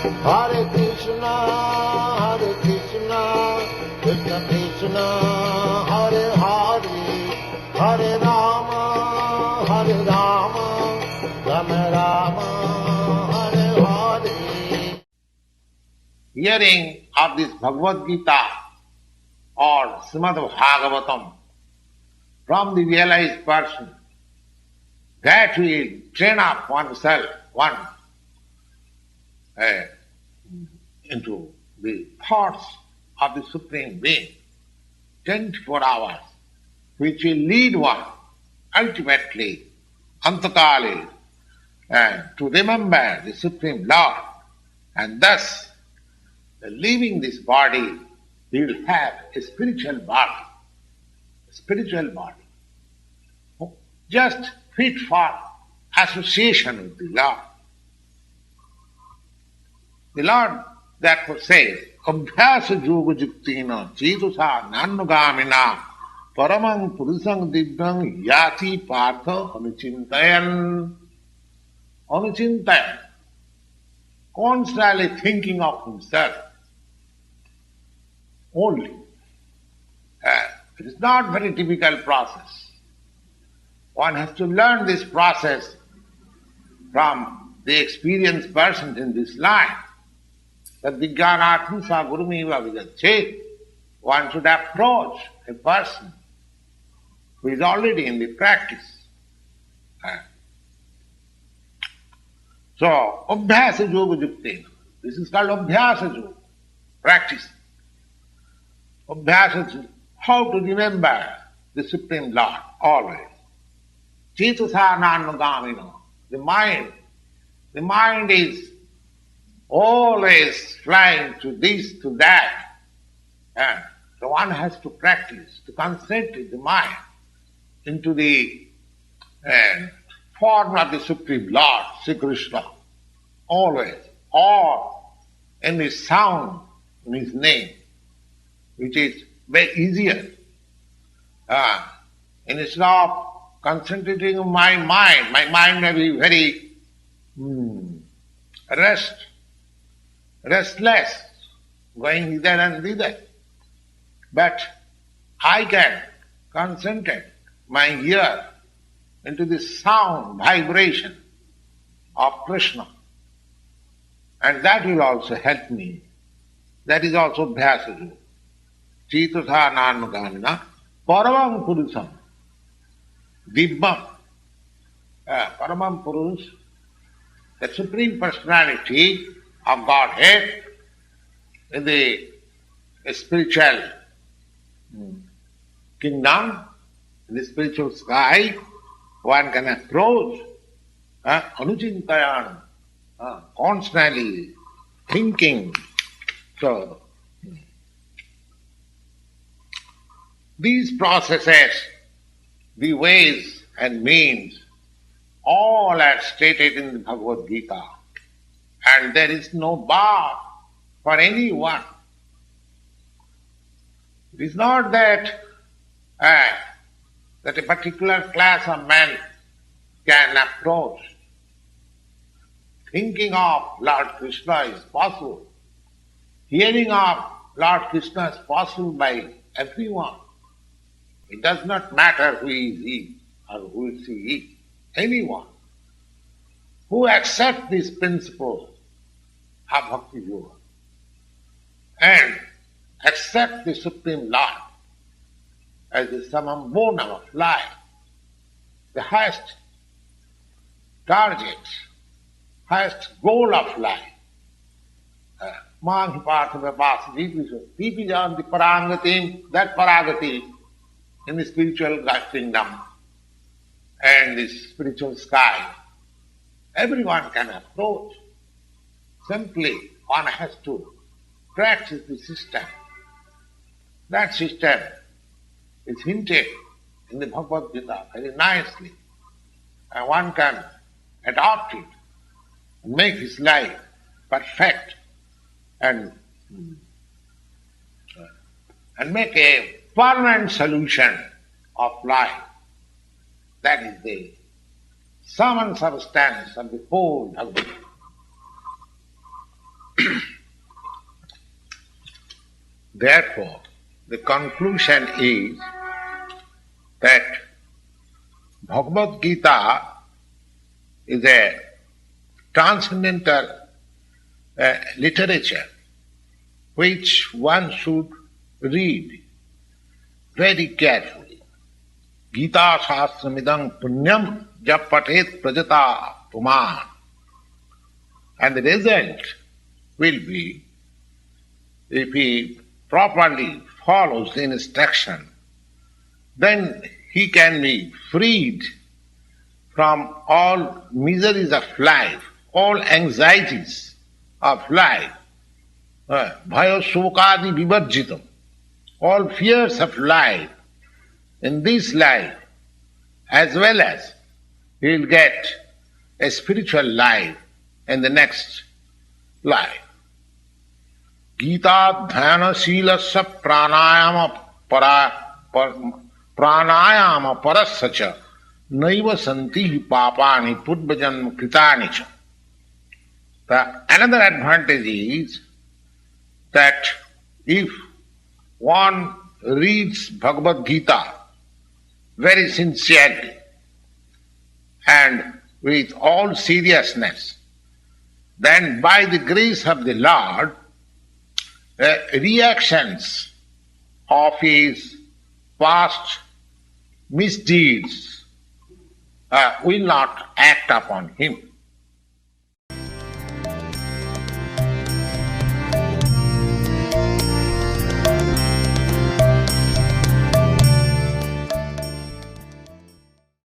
Hare Krishna, Krishna Krishna, Hare Hare, Hare Rama, Rama Rama, Hare Hare. Hearing of this Bhagavad Gita or Srimad Bhagavatam from the realized person, that will train up oneself, into the thoughts of the Supreme Being, 24 hours, which will lead one ultimately, antakali, to remember the Supreme Lord, and thus, leaving this body, he will have a spiritual body, just fit for association with the Lord. The Lord therefore says, Abhyasa yoga juktina chetusa nanugamina paramang purusang divyang yati partha anuchintayan. Anuchintayan. Constantly thinking of himself only. It is not very typical process. One has to learn this process from the experienced person in this life. That vijnanatma sa gurumiva vijachet. One should approach a person who is already in the practice. So, abhyasa yoga juktena. This is called abhyasa yoga, practice. Abhyasa is how to remember the Supreme Lord always. Cetasa nanugamino. The mind is always flying to this, to that. And so one has to practice, to concentrate the mind into the form of the Supreme Lord, Sri Krishna, always, or in his sound, in his name, which is very easier. Instead of concentrating on my mind may be very restless, going hither and thither. But I can concentrate my ear into the sound, vibration of Krishna. And that will also help me. That is also Bhyasa. Cetasa nanugamina paramam purusam dibbam. Paramam Purus, the Supreme Personality of Godhead in the spiritual kingdom, in the spiritual sky, one can approach anuchintayan, constantly thinking. So, these processes, the ways and means, all are stated in the Bhagavad Gita. And there is no bar for anyone. It is not that that a particular class of men can approach. Thinking of Lord Krishna is possible. Hearing of Lord Krishna is possible by everyone. It does not matter who is he or who is he. Anyone who accepts this principle of Bhakti Yoga and accept the Supreme Lord as the summum bonum of life, the highest target, highest goal of life. Manhi partha Dipijanti parangati, that paragati in the spiritual kingdom and the spiritual sky. Everyone can approach. Simply one has to practice the system. That system is hinted in the Bhagavad Gita very nicely. And one can adopt it and make his life perfect and make a permanent solution of life. That is the sum and substance of the whole Bhagavad Gita. Therefore, the conclusion is that Bhagavad Gita is a transcendental literature which one should read very carefully. Gita Shastramidam Punyam Japatet Prajata Puman. And the result will be, if he properly follows the instruction, then he can be freed from all miseries of life, all anxieties of life, bhaya shokadi vivarjitam, all fears of life in this life, as well as he will get a spiritual life in the next life. Gita dhyana silasya pranayama parasya naiva santi papani purvajanma kritani cha. Another advantage is that if one reads Bhagavad Gita very sincerely and with all seriousness, then by the grace of the Lord, reactions of his past misdeeds will not act upon him.